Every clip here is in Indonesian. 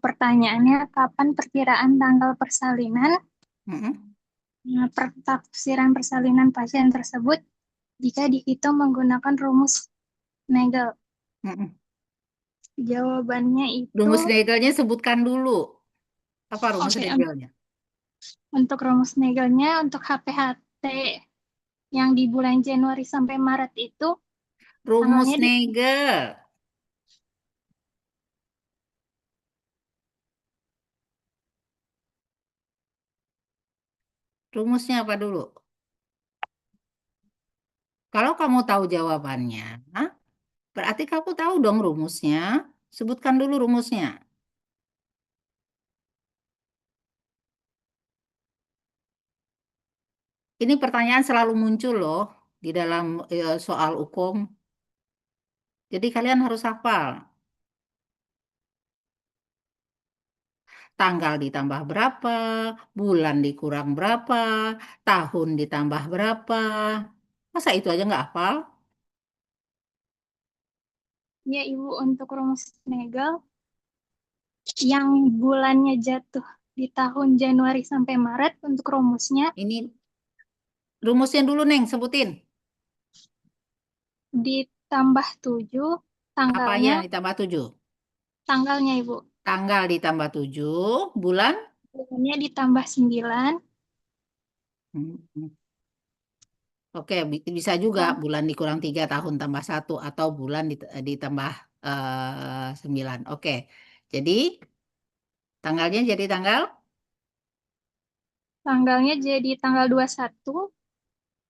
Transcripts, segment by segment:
pertanyaannya, kapan perkiraan tanggal persalinan? Mm-mm. Nah, Tafsiran persalinan pasien tersebut jika dihitung menggunakan rumus Nagel. Mm-mm. Jawabannya itu Rumus legalnya sebutkan dulu. Apa rumus oke. legalnya? Untuk rumus Nagelnya untuk HPHT yang di bulan Januari sampai Maret itu Rumus tanggalnya di Nagel. Rumusnya apa dulu? Kalau kamu tahu jawabannya, berarti kamu tahu dong rumusnya. Sebutkan dulu rumusnya. Ini pertanyaan selalu muncul loh di dalam soal hukum. Jadi kalian harus hafal. Tanggal ditambah berapa, bulan dikurang berapa, tahun ditambah berapa. Masa itu aja nggak hafal? ya Ibu untuk rumus Nagel yang bulannya jatuh di tahun Januari sampai Maret untuk rumusnya Ini rumusnya dulu, Neng, sebutin. ditambah 7 Apanya tanggalnya ditambah 7? tanggalnya Ibu. Tanggal ditambah 7, bulan? Bulannya ditambah 9. Hmm. Oke, bisa juga bulan dikurang 3 tahun tambah 1 atau bulan ditambah 9. Oke, jadi tanggalnya jadi tanggal? Tanggalnya jadi tanggal 21,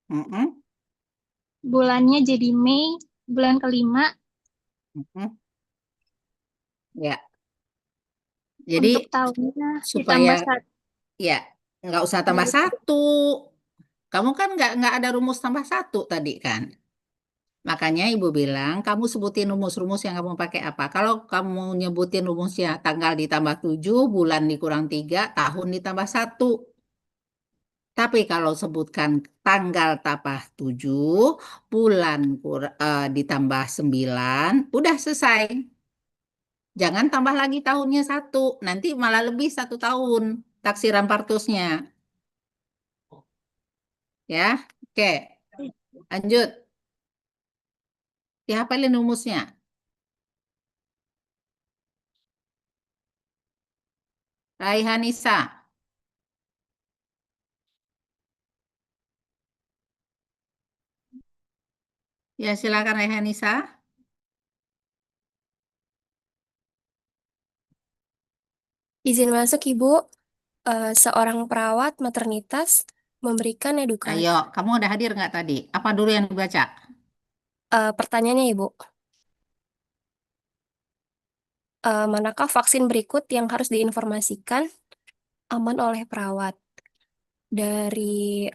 Mm-mm, bulannya jadi Mei, bulan kelima. mm-mm. Ya, jadi Untuk tahunnya supaya ditambah satu. ya nggak usah tambah Jadi 1. Kamu kan nggak ada rumus tambah 1 tadi kan? Makanya ibu bilang, kamu sebutin rumus-rumus yang kamu pakai apa. Kalau kamu nyebutin rumusnya tanggal ditambah 7, bulan dikurang 3, tahun ditambah 1. Tapi kalau sebutkan tanggal tambah 7, bulan ditambah 9, udah selesai. Jangan tambah lagi tahunnya 1, nanti malah lebih 1 tahun taksiran partusnya. Ya, oke, lanjut. Dihafalin rumusnya. Raihanisa. Ya, silakan Raihanisa. Izin masuk, Ibu. Seorang perawat maternitas memberikan Ayo, edukasi. kamu udah hadir nggak tadi? Apa dulu yang dibaca? Pertanyaannya, Ibu, manakah vaksin berikut yang harus diinformasikan aman oleh perawat? Dari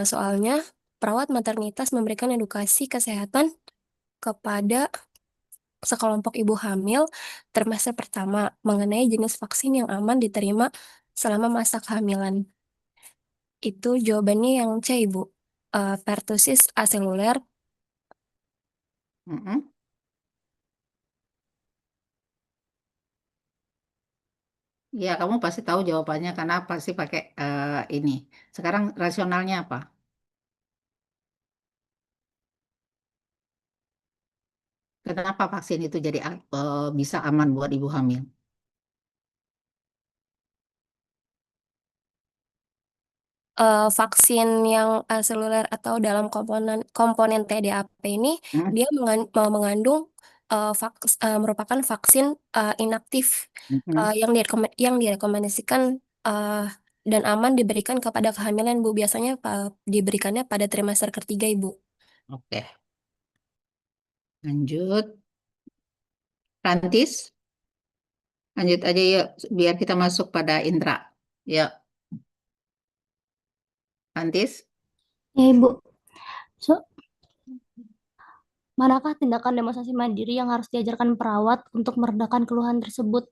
soalnya, perawat maternitas memberikan edukasi kesehatan kepada sekelompok ibu hamil trimester pertama mengenai jenis vaksin yang aman diterima selama masa kehamilan. Itu jawabannya yang C, Ibu. Pertussis aseluler. Mm-mm. Ya, kamu pasti tahu jawabannya karena pasti pakai ini. Sekarang rasionalnya apa? Kenapa vaksin itu jadi bisa aman buat ibu hamil? Vaksin yang seluler atau dalam komponen komponen TDAP ini Hmm? dia mengandung merupakan vaksin inaktif Mm-mm. yang direkomendasikan uh, dan aman diberikan kepada kehamilan, Bu. Biasanya diberikannya pada trimester ketiga, Ibu. Oke, lanjut. Rantis, lanjut aja yuk, biar kita masuk pada Indra. Yuk, Rantis. Ya, Ibu. So, manakah tindakan demonstrasi mandiri yang harus diajarkan perawat untuk meredakan keluhan tersebut?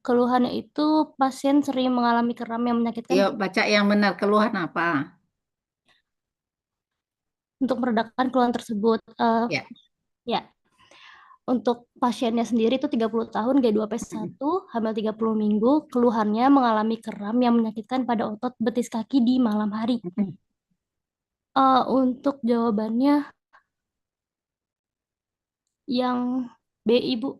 Keluhannya itu pasien sering mengalami kram yang menyakitkan. Yuk, baca yang benar. Keluhan apa? Untuk meredakan keluhan tersebut, Ya, ya, Untuk pasiennya sendiri itu 30 tahun, G2P1, hamil 30 minggu, keluhannya mengalami kram yang menyakitkan pada otot betis kaki di malam hari. Untuk jawabannya yang B, Ibu.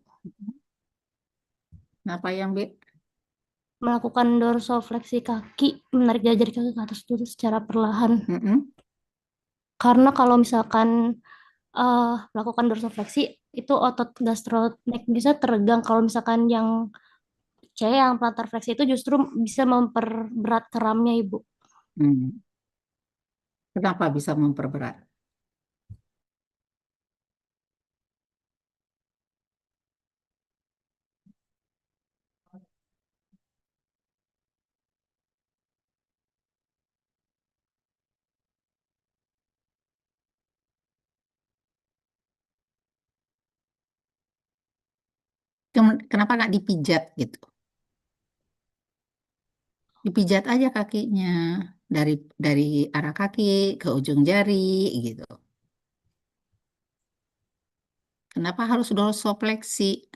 Kenapa yang B? Melakukan dorsofleksi kaki, menarik jari kaki ke atas dulu secara perlahan. Mm-mm. Karena kalau misalkan melakukan dorsofleksi, itu otot gastroneck bisa teregang. Kalau misalkan yang C, yang plantar fleksi itu justru bisa memperberat keramnya, Ibu. Hmm. Kenapa bisa memperberat? Kenapa nggak dipijat gitu? Dipijat aja kakinya dari dari arah kaki ke ujung jari gitu. Kenapa harus dorsofleksi?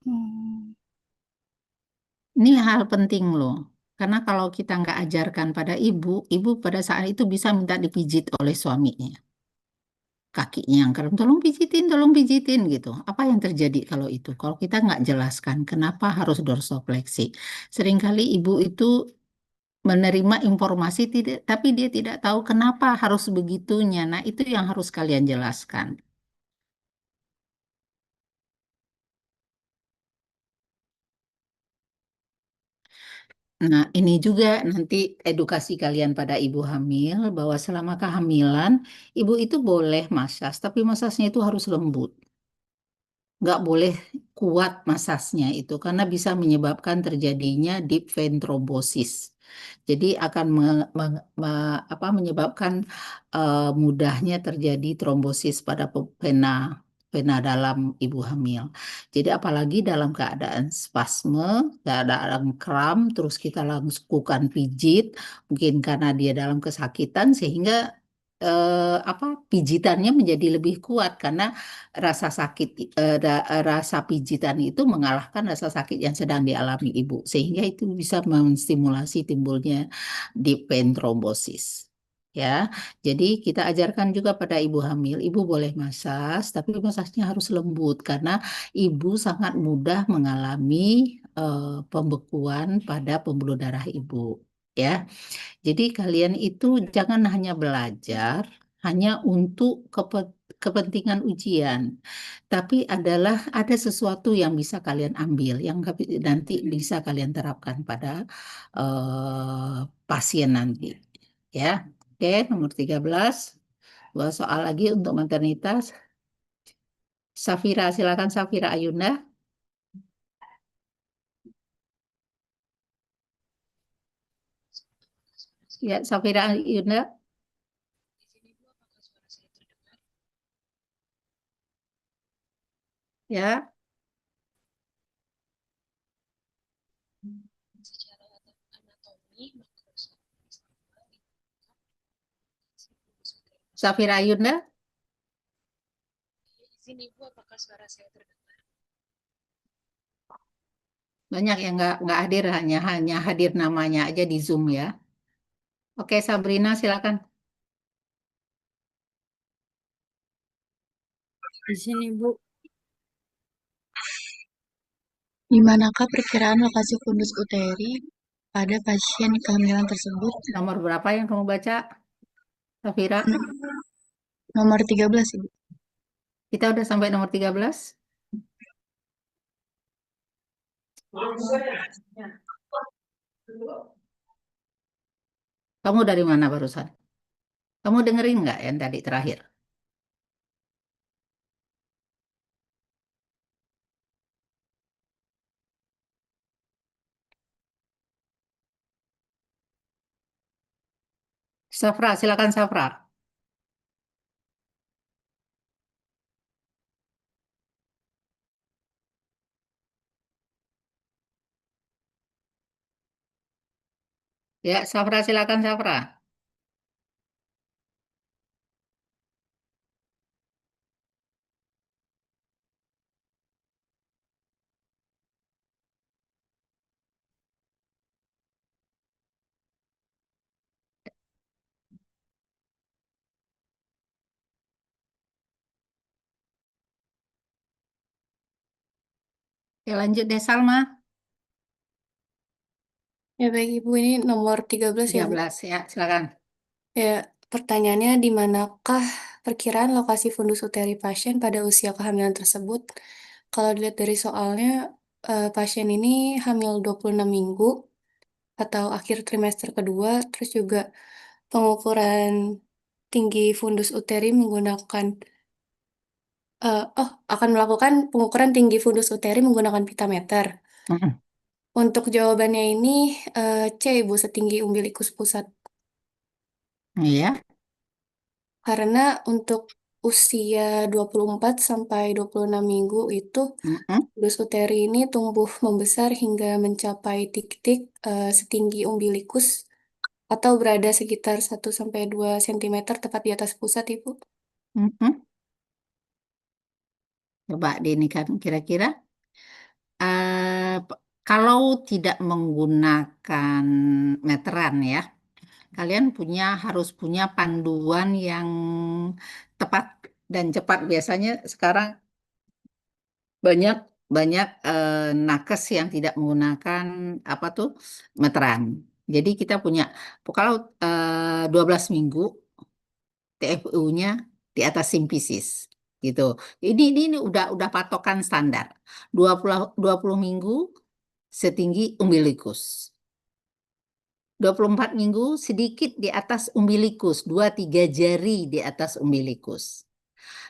Hmm. Ini hal penting loh. Karena kalau kita nggak ajarkan pada ibu, ibu pada saat itu bisa minta dipijit oleh suaminya. Kakinya yang kram, tolong pijitin gitu. Apa yang terjadi kalau itu? Kalau kita nggak jelaskan kenapa harus dorsofleksi. Seringkali ibu itu menerima informasi tidak, tapi dia tidak tahu kenapa harus begitunya. Nah, itu yang harus kalian jelaskan. Nah, ini juga nanti edukasi kalian pada ibu hamil bahwa selama kehamilan ibu itu boleh masas, tapi masasnya itu harus lembut. Nggak boleh kuat masasnya itu karena bisa menyebabkan terjadinya deep vein thrombosis. Jadi akan menyebabkan mudahnya terjadi trombosis pada vena vena dalam ibu hamil. Jadi apalagi dalam keadaan spasme, keadaan kram, terus kita lakukan pijit, mungkin karena dia dalam kesakitan sehingga pijitannya menjadi lebih kuat karena rasa sakit rasa pijitan itu mengalahkan rasa sakit yang sedang dialami ibu sehingga itu bisa menstimulasi timbulnya deep vein thrombosis. Ya, jadi kita ajarkan juga pada ibu hamil, ibu boleh masas, tapi masasnya harus lembut karena ibu sangat mudah mengalami pembekuan pada pembuluh darah ibu. Ya, jadi kalian itu jangan hanya belajar hanya untuk kepentingan ujian, tapi ada sesuatu yang bisa kalian ambil, yang nanti bisa kalian terapkan pada pasien nanti. Ya, oke, nomor 13. Dua soal lagi untuk maternitas. Safira, silakan Safira Ayunda. Ya, Safira Ayunda. Ya, Safira Ayunda. Banyak yang nggak hadir, hanya hadir namanya aja di Zoom ya. Oke, Sabrina silakan. Di sini, Bu. Di manakah perkiraan lokasi fundus uteri pada pasien kehamilan tersebut? Nomor berapa yang kamu baca, Safira? Nomor 13, Ibu. Kita udah sampai nomor 13. Kamu dari mana barusan? Kamu dengerin nggak yang tadi terakhir? Safra, silakan Safra. Ya, Safra silakan Safra. Ya lanjut deh Salma. Ya baik Ibu, ini nomor 13 ya Bu. 13 ya, silakan. Ya, pertanyaannya di manakah perkiraan lokasi fundus uteri pasien pada usia kehamilan tersebut? Kalau dilihat dari soalnya, pasien ini hamil 26 minggu atau akhir trimester kedua, terus juga pengukuran tinggi fundus uteri menggunakan akan melakukan pengukuran tinggi fundus uteri menggunakan pitameter. Mm-mm. Untuk jawabannya ini C Ibu, setinggi umbilikus pusat. Iya. Karena untuk usia 24 sampai 26 minggu itu Mm-mm. fundus uteri ini tumbuh membesar hingga mencapai titik setinggi umbilikus atau berada sekitar 1 sampai 2 cm tepat di atas pusat, Ibu. Mm-mm. Coba deh ini kan kira-kira kalau tidak menggunakan meteran ya, kalian harus punya panduan yang tepat dan cepat. Biasanya sekarang banyak banyak nakes yang tidak menggunakan apa tuh meteran. Jadi kita punya kalau 12 minggu TFU-nya di atas simpisis gitu. Ini udah patokan standar. 20 minggu setinggi umbilikus. 24 minggu sedikit di atas umbilikus, 2-3 jari di atas umbilikus.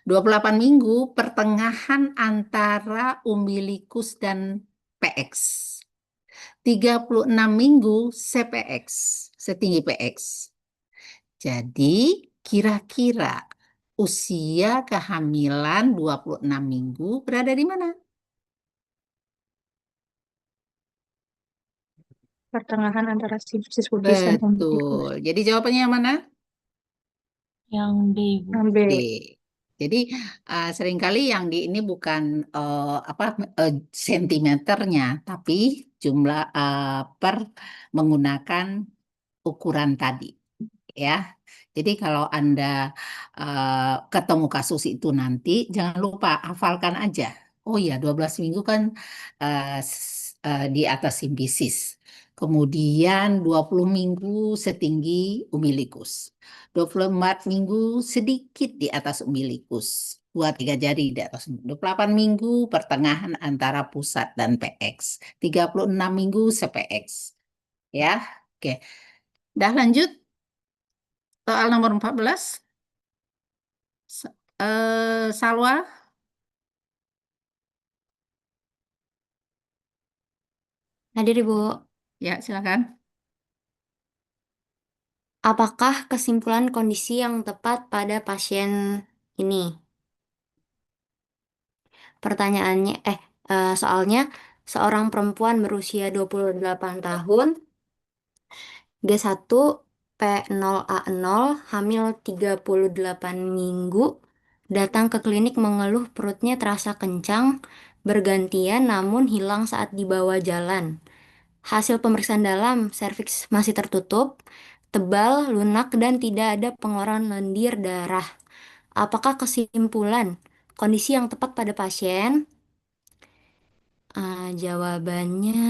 28 minggu pertengahan antara umbilikus dan PX. 36 minggu CPX, setinggi PX. Jadi kira-kira usia kehamilan 26 minggu berada di mana? Pertengahan antara simfisis pubis dan umbilikus. Betul. Jadi jawabannya yang mana? Yang B, Bu. Yang B. D. Jadi seringkali yang di ini bukan apa sentimeternya, tapi jumlah per menggunakan ukuran tadi, ya. Jadi kalau Anda ketemu kasus itu nanti, jangan lupa hafalkan aja. Oh ya, 12 minggu kan di atas simpisis. Kemudian 20 minggu setinggi umbilikus. 24 minggu sedikit di atas umbilikus. 2-3 jari di atas. 28 minggu pertengahan antara pusat dan PX. 36 minggu CPX. Ya, oke. Dah lanjut. Soal nomor 14. Salwa, Hadir Ibu. ya silakan. Apakah kesimpulan kondisi yang tepat pada pasien ini? Pertanyaannya, soalnya seorang perempuan berusia 28 tahun, G1 P0A0, hamil 38 minggu, datang ke klinik mengeluh perutnya terasa kencang, bergantian namun hilang saat dibawa jalan. Hasil pemeriksaan dalam serviks masih tertutup, tebal, lunak, dan tidak ada pengeluaran lendir darah. Apakah kesimpulan kondisi yang tepat pada pasien? Jawabannya,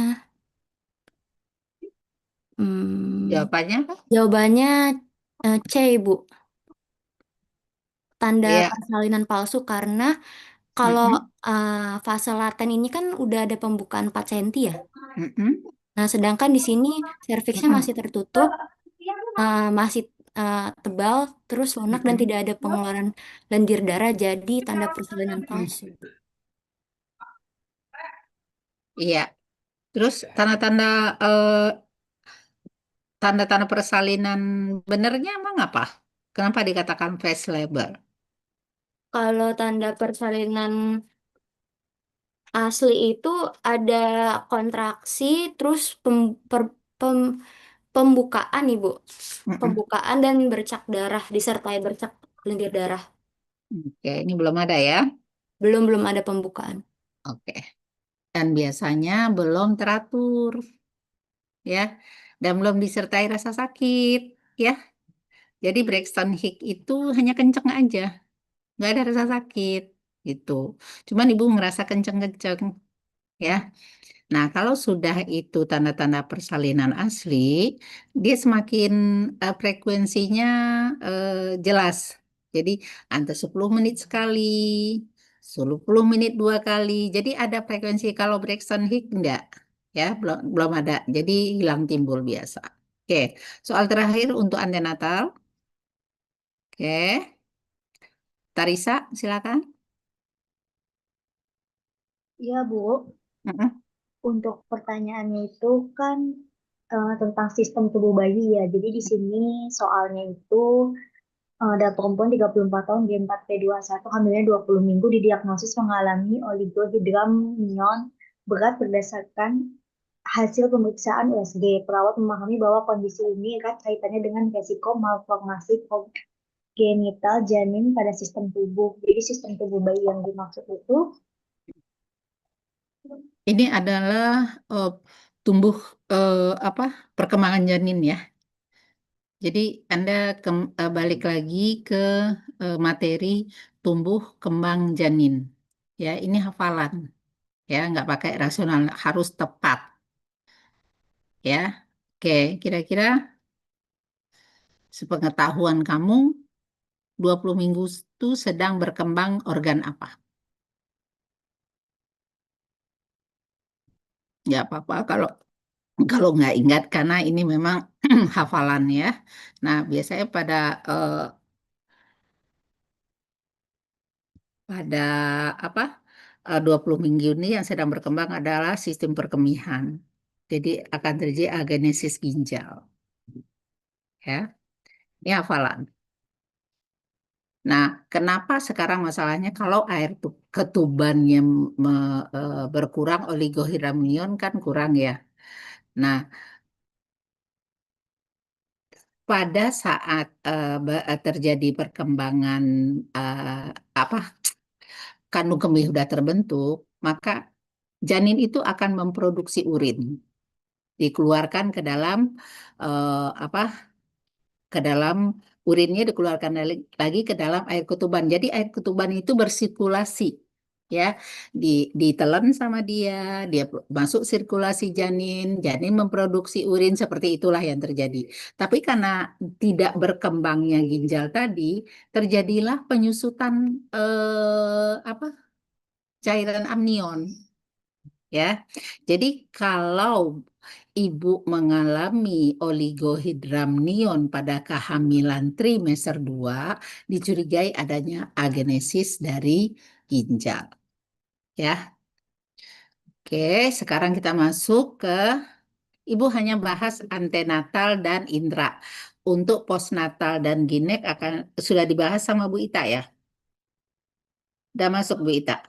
Jawabannya apa? jawabannya C, Ibu. Tanda Iya. persalinan palsu karena kalau Mm-mm. fase laten ini kan udah ada pembukaan 4 cm ya. Mm-mm. Nah, sedangkan di sini serviksnya Mm-mm. masih tertutup, masih tebal, terus lunak dan Mm-mm. tidak ada pengeluaran lendir darah, jadi tanda persalinan Mm. palsu. Iya. Terus tanda-tanda eh, tanda-tanda persalinan benernya emang apa? Kenapa dikatakan face labor? Kalau tanda persalinan asli itu ada kontraksi, terus Pembukaan, Ibu. Mm-mm. Pembukaan dan bercak darah, disertai bercak lendir darah. Oke, ini belum ada ya. Belum ada pembukaan. Oke. Dan biasanya belum teratur, ya. Dan belum disertai rasa sakit, ya. Jadi Braxton Hicks itu hanya kenceng aja, nggak ada rasa sakit, gitu. Cuman ibu ngerasa kenceng-kenceng, ya. Nah, kalau sudah itu tanda-tanda persalinan asli, dia semakin frekuensinya jelas. Jadi antara 10 menit sekali, 10 menit 2 kali. Jadi ada frekuensi. Kalau Braxton Hicks enggak, ya belum belum ada. Jadi hilang timbul biasa. Oke, soal terakhir untuk antenatal. Oke, Tarisa, silakan. Iya, Bu. Mm-mm. Untuk pertanyaannya itu kan tentang sistem tubuh bayi ya. Jadi di sini soalnya itu ada perempuan 34 tahun G4P21 hamilnya 20 minggu didiagnosis mengalami oligohidramnion berat berdasarkan hasil pemeriksaan USG. Perawat memahami bahwa kondisi ini erat kaitannya dengan resiko malformasi genital janin pada sistem tubuh. Jadi sistem tubuh bayi yang dimaksud itu Ini adalah tumbuh apa perkembangan janin ya. Jadi Anda balik lagi ke materi tumbuh kembang janin. Ya, ini hafalan. Ya, nggak pakai rasional, harus tepat. Ya, oke. Kira-kira sepengetahuan kamu 20 minggu itu sedang berkembang organ apa? Ya apa-apa kalau nggak ingat karena ini memang hafalan ya. Nah, biasanya eh, pada apa 20 minggu ini yang sedang berkembang adalah sistem perkemihan. Jadi akan terjadi agenesis ginjal. Ya, ini hafalan. Nah, kenapa sekarang masalahnya kalau air ketubannya berkurang, oligohidramnion kan kurang ya. Nah, pada saat terjadi perkembangan apa kandung kemih sudah terbentuk, maka janin itu akan memproduksi urin, dikeluarkan ke dalam apa ke dalam urinnya dikeluarkan lagi ke dalam air ketuban. Jadi air ketuban itu bersirkulasi ya, ditelan sama dia masuk sirkulasi janin, janin memproduksi urin seperti itulah yang terjadi. Tapi karena tidak berkembangnya ginjal tadi, terjadilah penyusutan apa cairan amnion ya. Jadi kalau ibu mengalami oligohidramnion pada kehamilan trimester 2, dicurigai adanya agenesis dari ginjal. Ya. Oke, sekarang kita masuk ke ibu hanya bahas antenatal dan intra. Untuk postnatal dan ginek akan sudah dibahas sama Bu Ita ya. Udah masuk Bu Ita.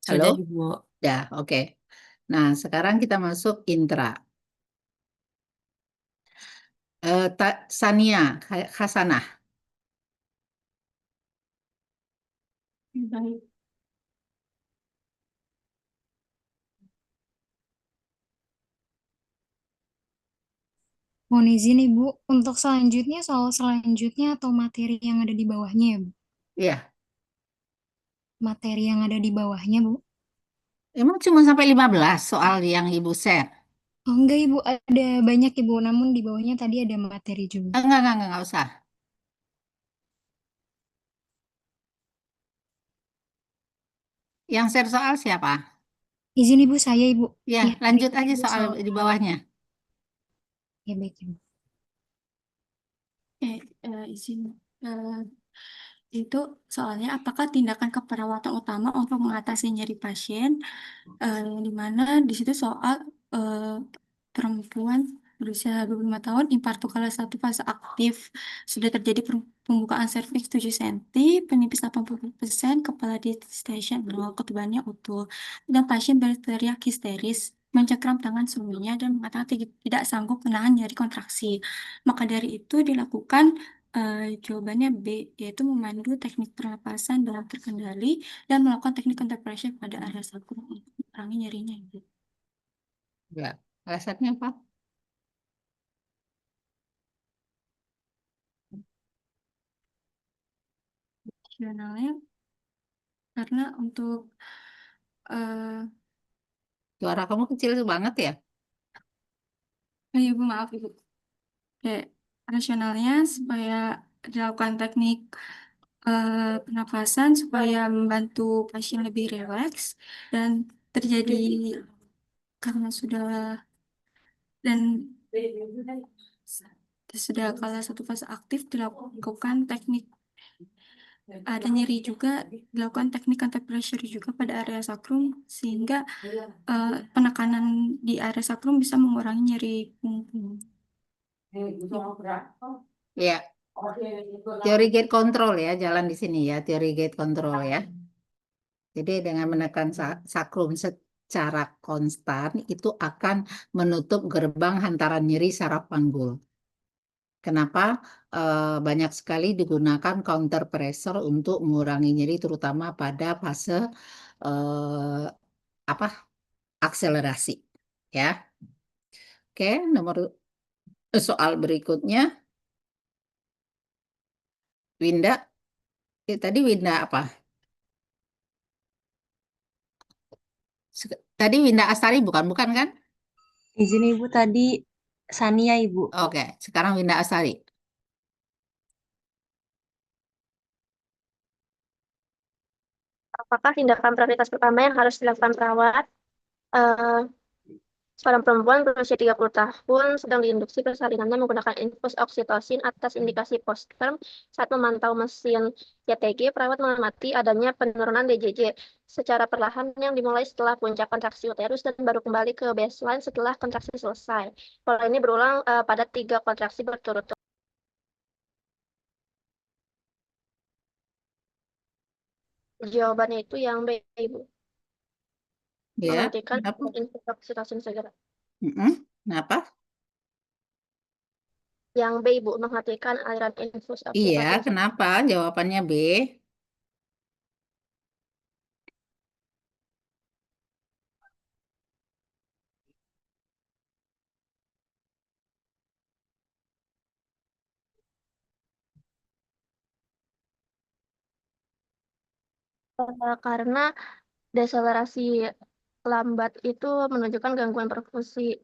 Halo? Sudah, Ibu. Udah, oke. Nah, sekarang kita masuk intra. Sania Hasanah. Baik. Mohon izin Ibu, untuk selanjutnya soal selanjutnya atau materi yang ada di bawahnya ya Bu? Iya, Materi yang ada di bawahnya Bu? emang cuma sampai 15 soal yang Ibu share. Oh enggak Ibu, ada banyak Ibu, namun di bawahnya tadi ada materi juga. Enggak usah. Yang share soal siapa? Izin Ibu, saya Ibu. Ya, Ya, lanjut berikut aja Ibu soal di bawahnya. Ya baik Ibu. Izin. Itu soalnya apakah tindakan keperawatan utama untuk mengatasi nyeri pasien, di mana di situ soal perempuan berusia 25 tahun, infarktukala 1 fase aktif, sudah terjadi pembukaan serviks 7 cm, penipis 80%, kepala di station 0, ketubannya utuh, dan pasien berteriak histeris. mencengkram tangan suaminya dan mengatakan tidak sanggup menahan nyeri kontraksi. Maka dari itu dilakukan jawabannya B, yaitu memandu teknik pernapasan dalam terkendali dan melakukan teknik contraction pada area sacrum untuk mengurangi nyerinya, Ibu. Ya, alasannya apa? Rasionalnya karena untuk Suara kamu kecil banget ya? Ibu maaf Ibu. Kayak rasionalnya supaya dilakukan teknik pernapasan supaya membantu pasien lebih rileks dan terjadi karena dan sudah kala satu fase aktif dilakukan teknik ada nyeri juga dilakukan teknik anti pressure juga pada area sacrum sehingga penekanan di area sacrum bisa mengurangi nyeri punggung. Ya, teori gate control ya, jalan di sini ya, teori gate control ya. Jadi dengan menekan sakrum secara konstan itu akan menutup gerbang hantaran nyeri saraf panggul. Kenapa banyak sekali digunakan counter pressure untuk mengurangi nyeri terutama pada fase akselerasi ya. Oke, soal berikutnya Winda. Tadi Winda apa? Tadi Winda Astari bukan kan? Izin Ibu tadi Sania Ibu. Oke, sekarang Winda Astari. Apakah tindakan prioritas pertama yang harus dilakukan perawat seorang perempuan berusia 30 tahun sedang diinduksi persalinannya menggunakan infus oksitosin atas indikasi postpartum saat memantau mesin YTG, perawat mengamati adanya penurunan DJJ secara perlahan yang dimulai setelah puncak kontraksi uterus dan baru kembali ke baseline setelah kontraksi selesai. Pola ini berulang pada 3 kontraksi berturut-turut. Jawabannya itu yang B, Ibu. Ya, Menghentikan kenapa? infus oksitosin segera. Kenapa? Yang B, Ibu, menghentikan aliran infus Iya, oksitosin. kenapa? Jawabannya B. Karena deselerasi lambat itu menunjukkan gangguan perfusi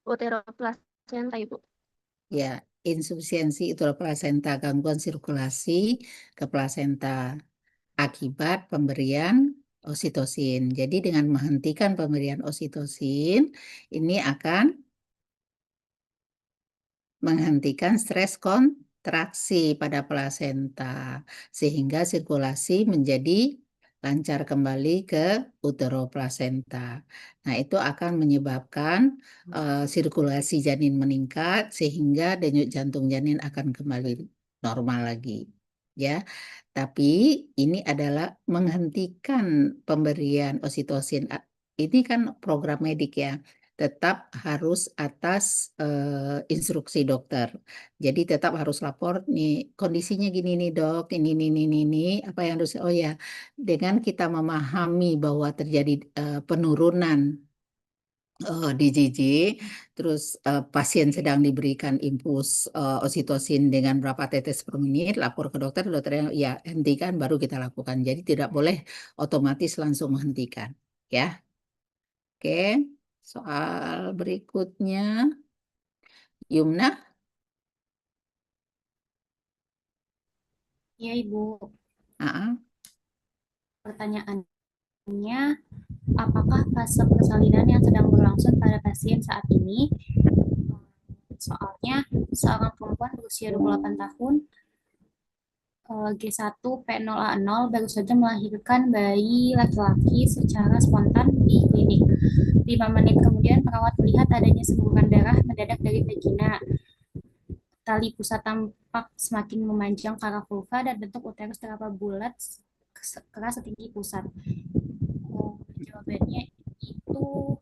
uteroplasenta, Ibu. Ya, insufisiensi uteroplasenta, gangguan sirkulasi ke plasenta akibat pemberian oksitosin. Jadi dengan menghentikan pemberian oksitosin, ini akan menghentikan stres kontraksi pada plasenta sehingga sirkulasi menjadi lancar kembali ke uteroplasenta. Nah, itu akan menyebabkan sirkulasi janin meningkat sehingga denyut jantung janin akan kembali normal lagi. Ya. Tapi ini adalah menghentikan pemberian oksitosin. Ini kan program medik ya. Tetap harus atas instruksi dokter. Jadi tetap harus lapor nih kondisinya gini nih dok, ini apa yang harus ya dengan kita memahami bahwa terjadi penurunan DJJ, terus pasien sedang diberikan infus oksitosin dengan berapa tetes per menit, lapor ke dokter, dokternya ya hentikan baru kita lakukan. Jadi tidak boleh otomatis langsung menghentikan, ya. Oke. Soal berikutnya, Yumna. Ya, Ibu. Pertanyaannya, apakah fase persalinan yang sedang berlangsung pada pasien saat ini? Soalnya, seorang perempuan berusia 28 tahun, G1 P0A0 baru saja melahirkan bayi laki-laki secara spontan di klinik. 5 menit kemudian perawat melihat adanya semburan darah mendadak dari vagina. Tali pusat tampak semakin memanjang ke arah vulva dan bentuk uterus terapa bulat keras setinggi pusat. Jawabannya itu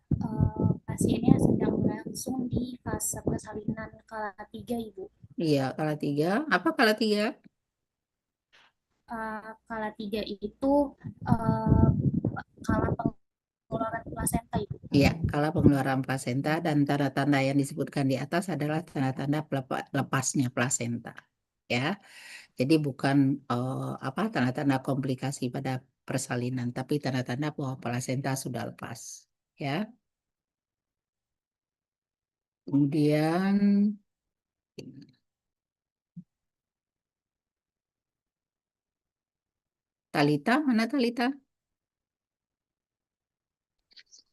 pasiennya sedang berlangsung di fase persalinan kala 3, Ibu. Iya, kala 3. Apa kala 3? Kala 3 itu uh, kala pengeluaran plasenta, Ibu. Iya, kala pengeluaran plasenta dan tanda-tanda yang disebutkan di atas adalah tanda-tanda lepasnya plasenta. Ya, jadi bukan apa tanda-tanda komplikasi pada persalinan, tapi tanda-tanda bahwa plasenta sudah lepas. Ya, kemudian Talita, mana Talita?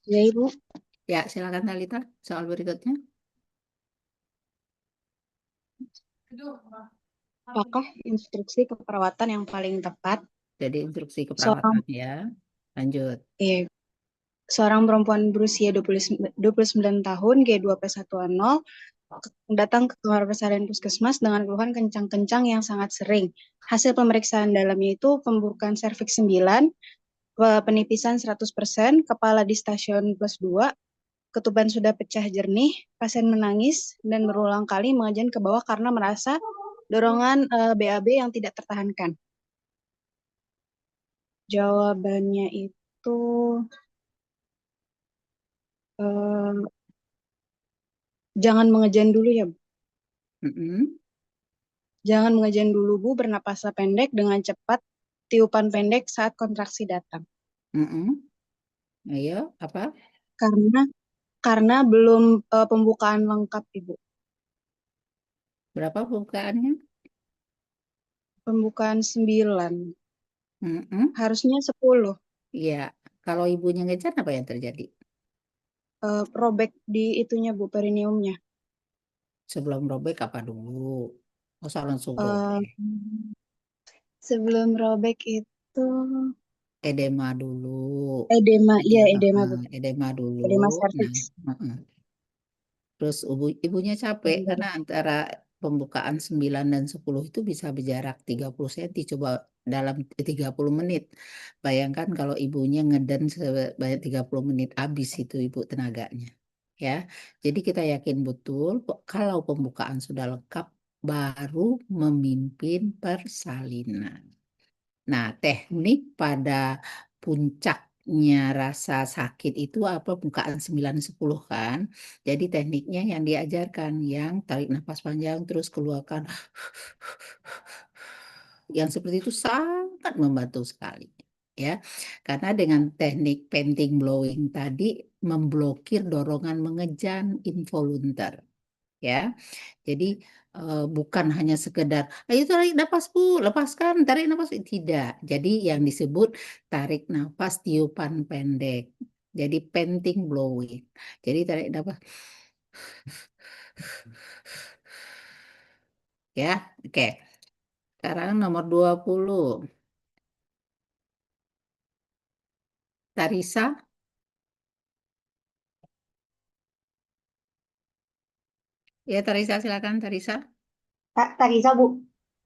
Ya, Ibu. Ya, silakan Talita. Soal berikutnya. Apakah instruksi keperawatan yang paling tepat? Jadi instruksi Seorang, keperawatan ya. Lanjut. seorang perempuan berusia 29 tahun, G2P110, datang ke kamar persalinan puskesmas dengan keluhan kencang-kencang yang sangat sering. Hasil pemeriksaan dalamnya itu pembukaan serviks 9, penipisan 100%, kepala di stasiun plus 2, ketuban sudah pecah jernih, pasien menangis dan berulang kali mengajukan ke bawah karena merasa dorongan BAB yang tidak tertahankan. Jawabannya itu jangan mengejan dulu ya, Bu. Jangan mengejan dulu, Bu. Bernapaslah pendek dengan cepat, tiupan pendek saat kontraksi datang. Ayo, apa? Karena belum pembukaan lengkap, Ibu. Berapa pembukaannya? Pembukaan 9. Harusnya 10. Iya, kalau ibunya ngejar apa yang terjadi? Robek di itunya, Bu, perineumnya. Sebelum robek apa dulu? Masa langsung robek? Sebelum robek itu Edema dulu. edema, iya edema, Bu. Edema dulu. Edema serviks. Nah, terus ibunya capek karena antara pembukaan 9 dan 10 itu bisa berjarak 30 cm. Coba dalam 30 menit. Bayangkan kalau ibunya ngeden sebanyak 30 menit, habis itu ibu tenaganya. Ya, jadi kita yakin betul kalau pembukaan sudah lengkap baru memimpin persalinan. Nah, teknik pada puncaknya rasa sakit itu apa? Pembukaan 9-10 kan. Jadi tekniknya yang diajarkan yang tarik nafas panjang terus keluarkan. Yang seperti itu sangat membantu sekali. Ya, karena dengan teknik panting blowing tadi memblokir dorongan mengejan involuntar. Ya, jadi bukan hanya sekedar ayo tarik nafas Bu, lepaskan, tarik nafas, tidak. Jadi yang disebut tarik nafas tiupan pendek. Jadi panting blowing. Jadi tarik nafas. Ya, oke. Sekarang nomor 20. Tarisa. Ya, Tarisa silakan Tarisa. Tarisa, Bu.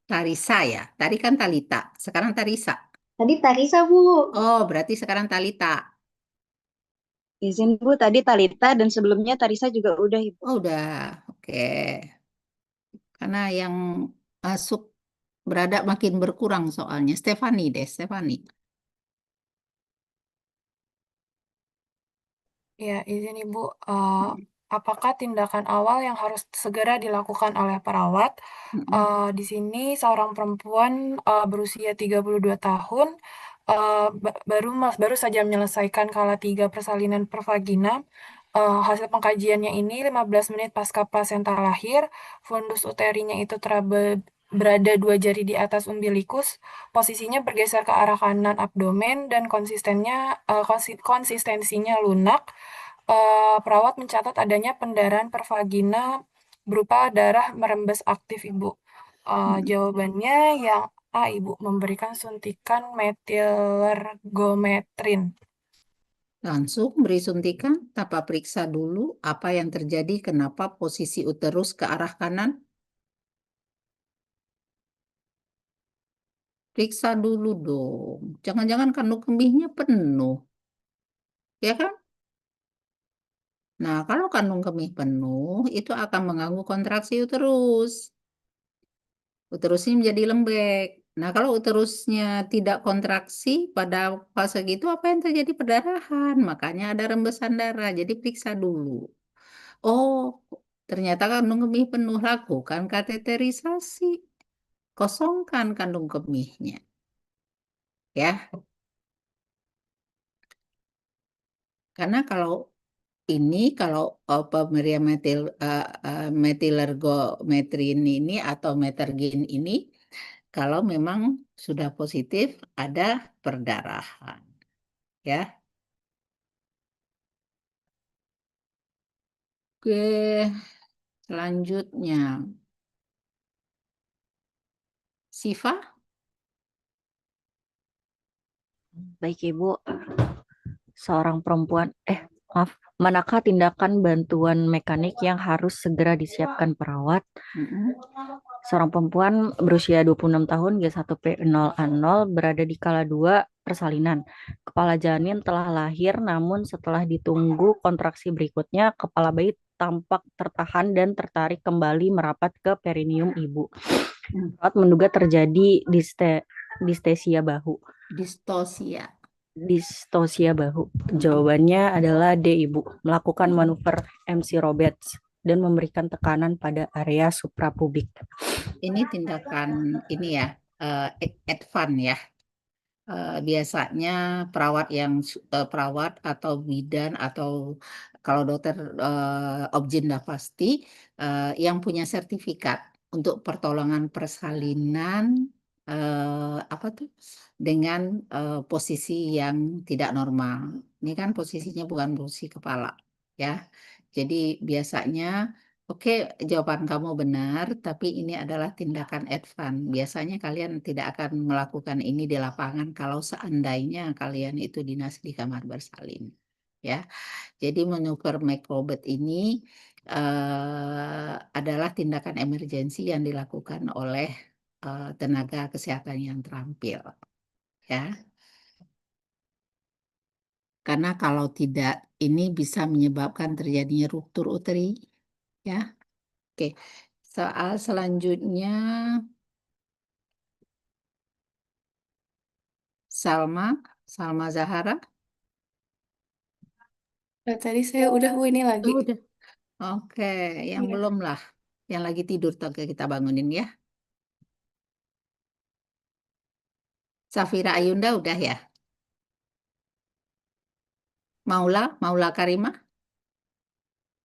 Tarisa ya. Tadi kan Talita, sekarang Tarisa. Tadi Tarisa, Bu. Oh, berarti sekarang Talita. Izin, Bu. Tadi Talita dan sebelumnya Tarisa juga udah, Ibu. Oh, udah. Oke. Karena yang masuk berada makin berkurang soalnya. Stefani deh, Stefani. Ya, izin Ibu, apakah tindakan awal yang harus segera dilakukan oleh perawat? Di sini seorang perempuan berusia 32 tahun baru saja menyelesaikan kala 3 persalinan per vagina. Hasil pengkajiannya ini 15 menit pasca plasenta lahir, fundus uterinya itu berada 2 jari di atas umbilikus, posisinya bergeser ke arah kanan abdomen dan konsistensinya lunak. Perawat mencatat adanya pendarahan per vagina berupa darah merembes aktif, Ibu. Jawabannya yang A, Ibu, memberikan suntikan metillergometrin. Langsung beri suntikan, tanpa periksa dulu apa yang terjadi, kenapa posisi uterus ke arah kanan. Periksa dulu dong. Jangan-jangan kandung kemihnya penuh. Ya kan? Nah, kalau kandung kemih penuh, itu akan mengganggu kontraksi uterus. Uterusnya menjadi lembek. Nah, kalau uterusnya tidak kontraksi pada fase gitu, apa yang terjadi? Perdarahan. Makanya ada rembesan darah. Jadi periksa dulu. Oh, ternyata kandung kemih penuh. Lakukan kateterisasi. Kosongkan kandung kemihnya. Ya, karena kalau pemberian metilergometrin ini atau metergin ini, kalau memang sudah positif ada perdarahan, ya. Oke, selanjutnya Siva. Baik Ibu, seorang perempuan, maaf, manakah tindakan bantuan mekanik yang harus segera disiapkan perawat? Mm-mm. Seorang perempuan berusia 26 tahun, G1P0A0, berada di kala 2 persalinan. Kepala janin telah lahir, namun setelah ditunggu kontraksi berikutnya, kepala bayi tampak tertahan dan tertarik kembali merapat ke perineum ibu. Perawat menduga terjadi distesia bahu. Distosia bahu. Jawabannya adalah D, Ibu. Melakukan manuver MC Roberts dan memberikan tekanan pada area suprapubik. Ini tindakan ini ya, advance ya. Biasanya perawat atau bidan atau kalau dokter obgyn dah pasti yang punya sertifikat untuk pertolongan persalinan apa tuh dengan posisi yang tidak normal. Ini kan posisinya bukan posisi kepala, ya. Jadi biasanya oke, jawaban kamu benar, tapi ini adalah tindakan advance. Biasanya kalian tidak akan melakukan ini di lapangan kalau seandainya kalian itu dinas di kamar bersalin, ya. Jadi manuver Macrobot ini adalah tindakan emergensi yang dilakukan oleh tenaga kesehatan yang terampil, ya. Karena kalau tidak, ini bisa menyebabkan terjadinya ruptur uteri, ya. Oke, soal selanjutnya Salma Zahara. Tadi saya udah Bu, ini lagi. Udah. Oke, yang Iya. belum lah, yang lagi tidur kita bangunin ya. Safira Ayunda udah ya. Maula Karimah.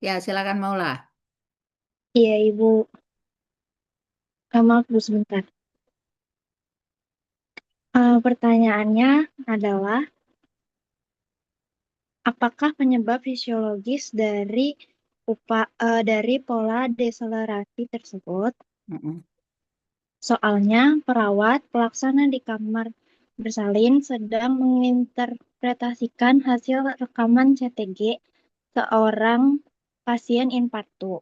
Ya, silakan Maula. Iya, Ibu. Maaf, Bu, sebentar. Pertanyaannya adalah, apakah penyebab fisiologis dari pola deselerasi tersebut? Soalnya, perawat pelaksana di kamar bersalin sedang menginterpretasikan hasil rekaman CTG seorang pasien infarktu.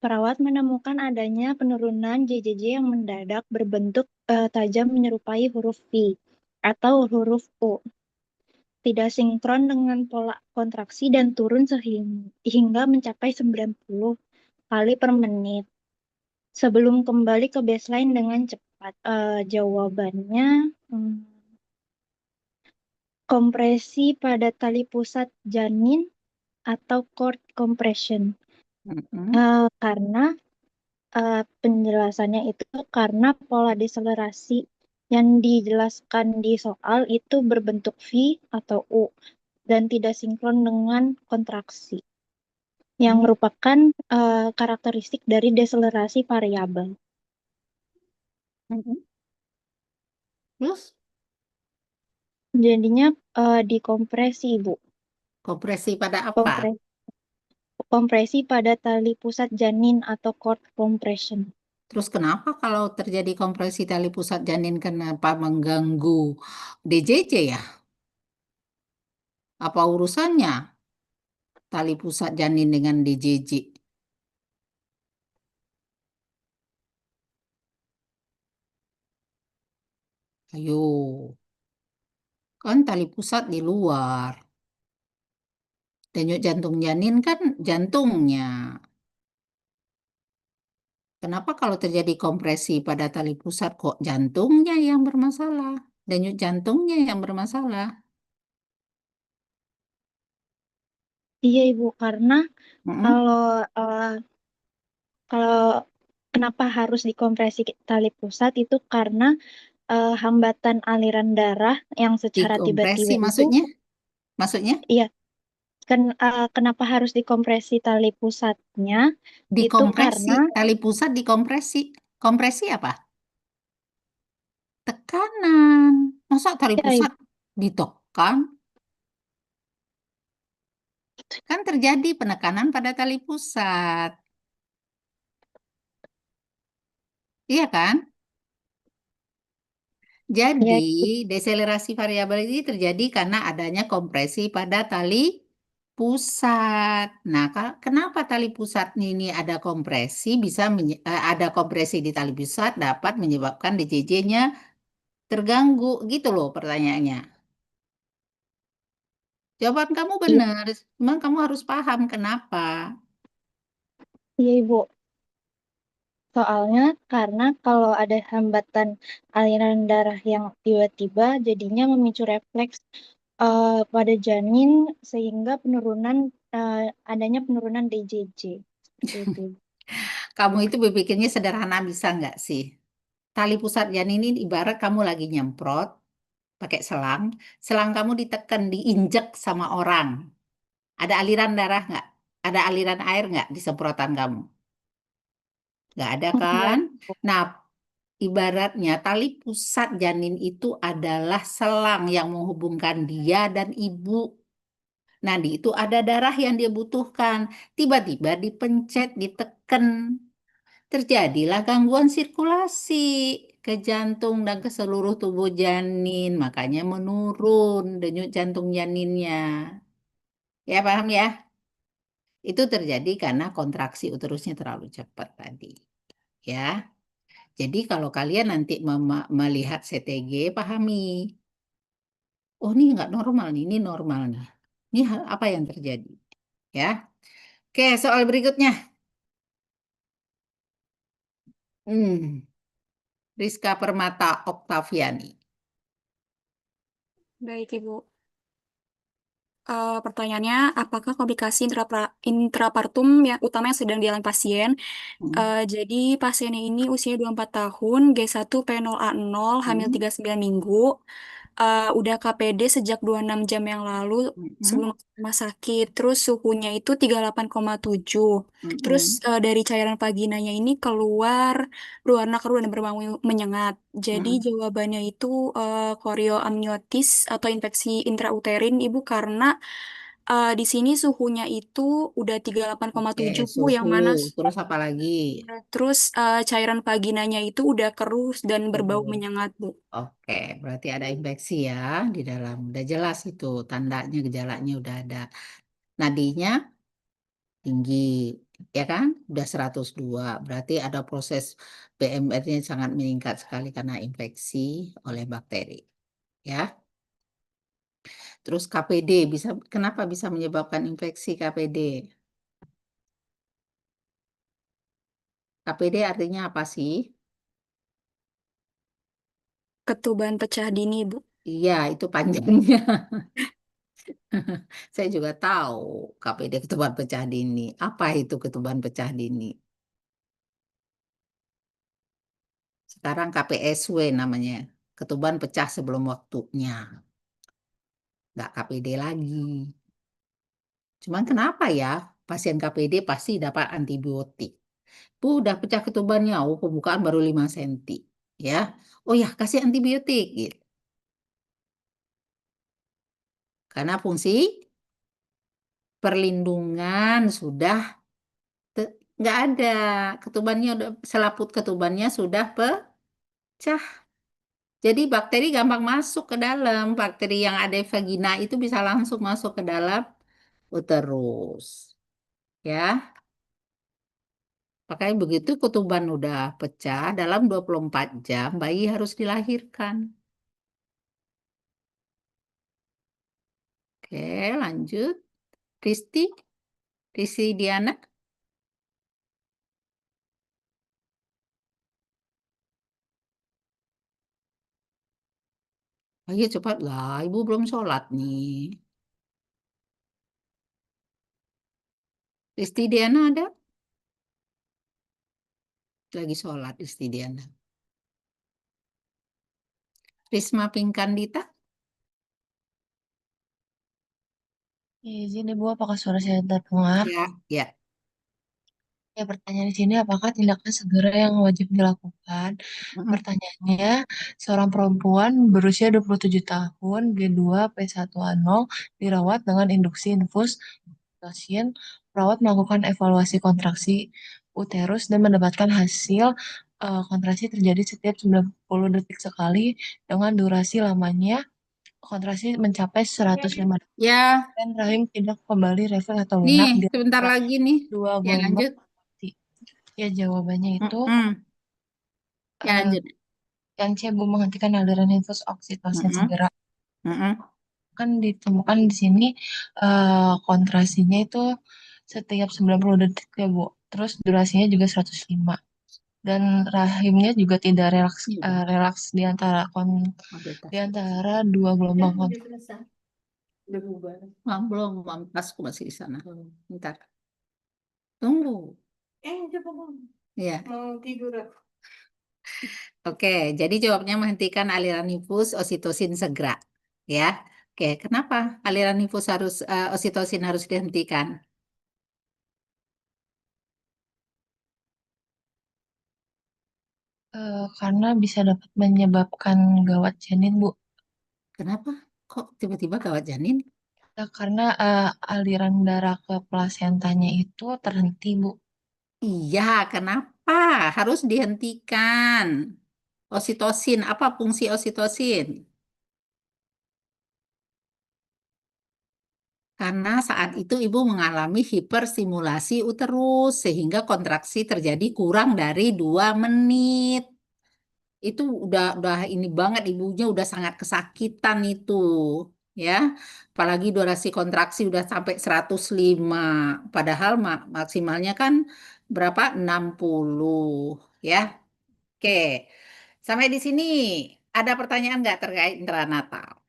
Perawat menemukan adanya penurunan JJJ yang mendadak berbentuk tajam menyerupai huruf V atau huruf U. Tidak sinkron dengan pola kontraksi dan turun hingga mencapai 90 kali per menit. Sebelum kembali ke baseline dengan cepat. Jawabannya kompresi pada tali pusat janin atau cord compression. Karena penjelasannya itu karena pola deselerasi yang dijelaskan di soal itu berbentuk V atau U dan tidak sinkron dengan kontraksi yang merupakan karakteristik dari deselerasi variabel. Terus? Jadinya dikompresi, Bu. Kompresi pada apa? Kompresi pada tali pusat janin atau cord compression. Terus kenapa kalau terjadi kompresi tali pusat janin kenapa mengganggu DJJ ya? Apa urusannya tali pusat janin dengan DJJ? Ayo, kan tali pusat di luar. Denyut jantung janin kan jantungnya. Kenapa kalau terjadi kompresi pada tali pusat kok jantungnya yang bermasalah? Denyut jantungnya yang bermasalah. Iya Ibu, karena Mm-mm. kalau kalau kenapa harus dikompresi tali pusat itu karena hambatan aliran darah yang secara Dikompresi tiba-tiba itu, maksudnya? Maksudnya? iya, kenapa harus dikompresi tali pusatnya itu Dikompresi, karena tali pusat dikompresi. Kompresi apa? Tekanan. Masa tali ya, pusat ditekan? Kan terjadi penekanan pada tali pusat. Iya kan? Jadi, ya, deselerasi variabel ini terjadi karena adanya kompresi pada tali pusat. Nah, kenapa tali pusat ini ada kompresi, ada kompresi di tali pusat dapat menyebabkan DJJ-nya terganggu, gitu loh pertanyaannya. Jawaban kamu iya, benar, cuma kamu harus paham kenapa. iya Ibu. Soalnya karena kalau ada hambatan aliran darah yang tiba-tiba jadinya memicu refleks pada janin sehingga adanya penurunan DJJ. Seperti itu. Kamu itu berpikirnya sederhana bisa nggak sih? Tali pusat janin ini ibarat kamu lagi nyemprot pakai selang, selang kamu ditekan, diinjek sama orang. Ada aliran darah nggak? Ada aliran air nggak di semprotan kamu? Nggak ada Enggak. kan? Nah, ibaratnya tali pusat janin itu adalah selang yang menghubungkan dia dan ibu. Nah, di itu ada darah yang dia butuhkan. Tiba-tiba dipencet, ditekan. Terjadilah gangguan sirkulasi ke jantung dan ke seluruh tubuh janin. Makanya menurun denyut jantung janinnya. Ya, paham ya? Itu terjadi karena kontraksi uterusnya terlalu cepat tadi. Ya. Jadi kalau kalian nanti melihat CTG, pahami. Oh, ini nggak normal nih, ini normal nih. Ini apa yang terjadi? Ya. Oke, soal berikutnya. Hmm, Rizka Permata Oktaviani. Baik, Ibu. Pertanyaannya, apakah komplikasi intrapartum yang utama yang sedang dialami pasien? Jadi pasiennya ini usia 24 tahun, G1P0A0, hamil 39 minggu. Udah KPD sejak 26 jam yang lalu sebelum masuk rumah sakit. Terus suhunya itu 38,7. Terus dari cairan vaginanya ini keluar berwarna keruh dan berbau menyengat. Jadi jawabannya itu korioamniotis atau infeksi intrauterin, Ibu, karena di sini suhunya itu udah Oke, 38,7 Bu, yang suhu. mana Terus apa lagi? terus cairan vaginanya itu udah keruh dan berbau menyengat, Bu. Oke, berarti ada infeksi ya di dalam. Udah jelas itu tandanya, gejalanya udah ada. Nadinya tinggi, ya kan? Udah 102. Berarti ada proses BMR-nya sangat meningkat sekali karena infeksi oleh bakteri. Ya. Terus KPD kenapa bisa menyebabkan infeksi KPD? KPD artinya apa sih? Ketuban pecah dini, Bu. Iya, itu panjangnya. Saya juga tahu KPD ketuban pecah dini. Apa itu ketuban pecah dini? Sekarang KPSW namanya. Ketuban pecah sebelum waktunya. Nggak KPD lagi. Cuman kenapa ya pasien KPD pasti dapat antibiotik? Bu, udah pecah ketubannya. Oh, pembukaan baru 5 cm. Ya. Oh ya, kasih antibiotik. Gitu. Karena fungsi perlindungan sudah nggak ada. Ketubannya selaput ketubannya sudah pecah. Jadi bakteri gampang masuk ke dalam. Bakteri yang ada di vagina itu bisa langsung masuk ke dalam uterus. Ya, makanya begitu ketuban udah pecah, dalam 24 jam bayi harus dilahirkan. Oke, lanjut. Risti Diana? Ayo cepat lah, Ibu belum sholat nih. Risti Diana ada? Lagi sholat Risti Diana. Risma Pinkandita? Izin Ibu, apakah suara saya terdengar? Ya, ya. Ya, pertanyaan di sini, apakah tindakan segera yang wajib dilakukan? Mm-mm. Pertanyaannya, seorang perempuan berusia 27 tahun, G2P1A0, dirawat dengan induksi infus oksitosin. Perawat melakukan evaluasi kontraksi uterus dan mendapatkan hasil kontraksi terjadi setiap 90 detik sekali dengan durasi lamanya kontraksi mencapai 105 detik Ya, dan rahim tidak kembali refleks atau nih lunak di sebentar antara lagi nih. dua Ya gelombang. lanjut. Ya, jawabannya itu Ya lanjut. yang C, Bu, menghentikan aliran infus oksitosin segera. Kan ditemukan di sini kontrasinya itu setiap 90 detik ya, Bu. Terus durasinya juga 105. Dan rahimnya juga tidak relaks di antara dua gelombang kontraksi. Udah bubar. Belum, tasku masih di sana. Bentar. Tunggu. Coba Bang. Iya. Mau tidur. Oke, jadi jawabnya menghentikan aliran infus oksitosin segera. Ya. Oke, kenapa aliran infus oksitosin harus dihentikan? Karena bisa dapat menyebabkan gawat janin, Bu. Kenapa? Kok tiba-tiba gawat janin? Ya, karena aliran darah ke plasentanya itu terhenti, Bu. Iya, kenapa harus dihentikan? Oksitosin, apa fungsi oksitosin? Karena saat itu ibu mengalami hiperstimulasi uterus sehingga kontraksi terjadi kurang dari 2 menit. Itu udah ini banget, ibunya udah sangat kesakitan itu, ya. Apalagi durasi kontraksi udah sampai 105. Padahal maksimalnya kan berapa? 60, ya. Oke. Sampai di sini ada pertanyaan nggak terkait intranatal?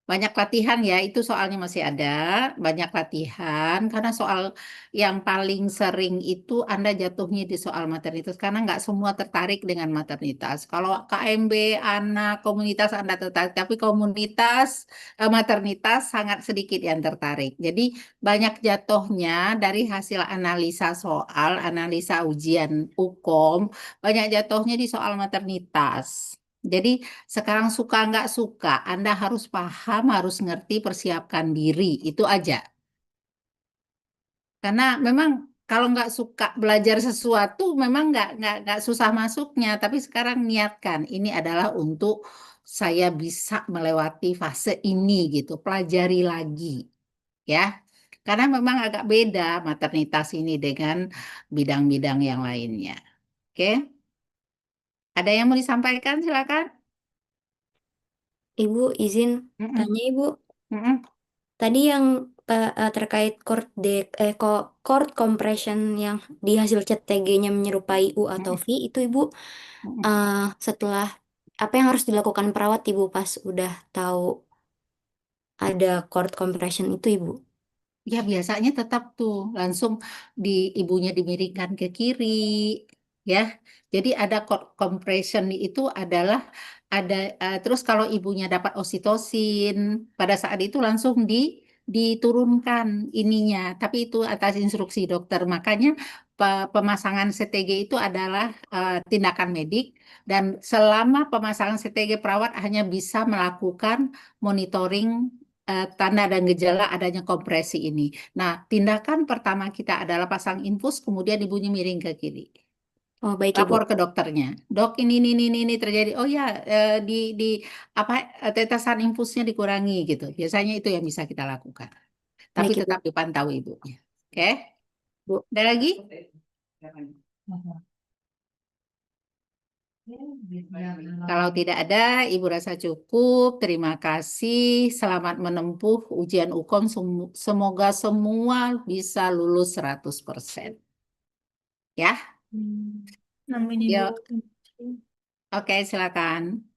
Banyak latihan ya, itu soalnya masih ada. Banyak latihan, karena soal yang paling sering itu Anda jatuhnya di soal maternitas, karena nggak semua tertarik dengan maternitas. Kalau KMB, anak, komunitas Anda tertarik, tapi maternitas sangat sedikit yang tertarik. Jadi banyak jatuhnya dari hasil analisa soal, analisa ujian UKOM, banyak jatuhnya di soal maternitas. Jadi sekarang suka nggak suka, Anda harus paham, harus ngerti, persiapkan diri, itu aja. Karena memang kalau nggak suka belajar sesuatu, memang nggak susah masuknya. Tapi sekarang niatkan, ini adalah untuk saya bisa melewati fase ini gitu, pelajari lagi, ya. Karena memang agak beda maternitas ini dengan bidang-bidang yang lainnya. Oke? Ada yang mau disampaikan? Silakan. Ibu izin tanya Ibu, tadi yang terkait chord compression yang di hasil CTG-nya menyerupai U atau V itu Ibu setelah apa yang harus dilakukan perawat Ibu pas udah tahu ada chord compression itu Ibu? Ya biasanya tetap tuh langsung ibunya dimiringkan ke kiri, ya. Jadi ada compression itu adalah terus kalau ibunya dapat oksitosin pada saat itu langsung diturunkan ininya. Tapi itu atas instruksi dokter. Makanya pemasangan CTG itu adalah tindakan medik dan selama pemasangan CTG perawat hanya bisa melakukan monitoring tanda dan gejala adanya kompresi ini. Nah, tindakan pertama kita adalah pasang infus, kemudian ibunya miring ke kiri. Oh, baik Ibu. Lapor ke dokternya. Dok, ini terjadi. Oh ya, di apa tetesan infusnya dikurangi gitu. Biasanya itu yang bisa kita lakukan. Tapi Baik, Ibu. tetap dipantau ibunya. Oke? Bu. Ada lagi? Kalau tidak ada, Ibu rasa cukup. Terima kasih. Selamat menempuh ujian UKOM. Semoga semua bisa lulus 100%. Ya. Namanya Yuk. Ibu. Oke, silakan.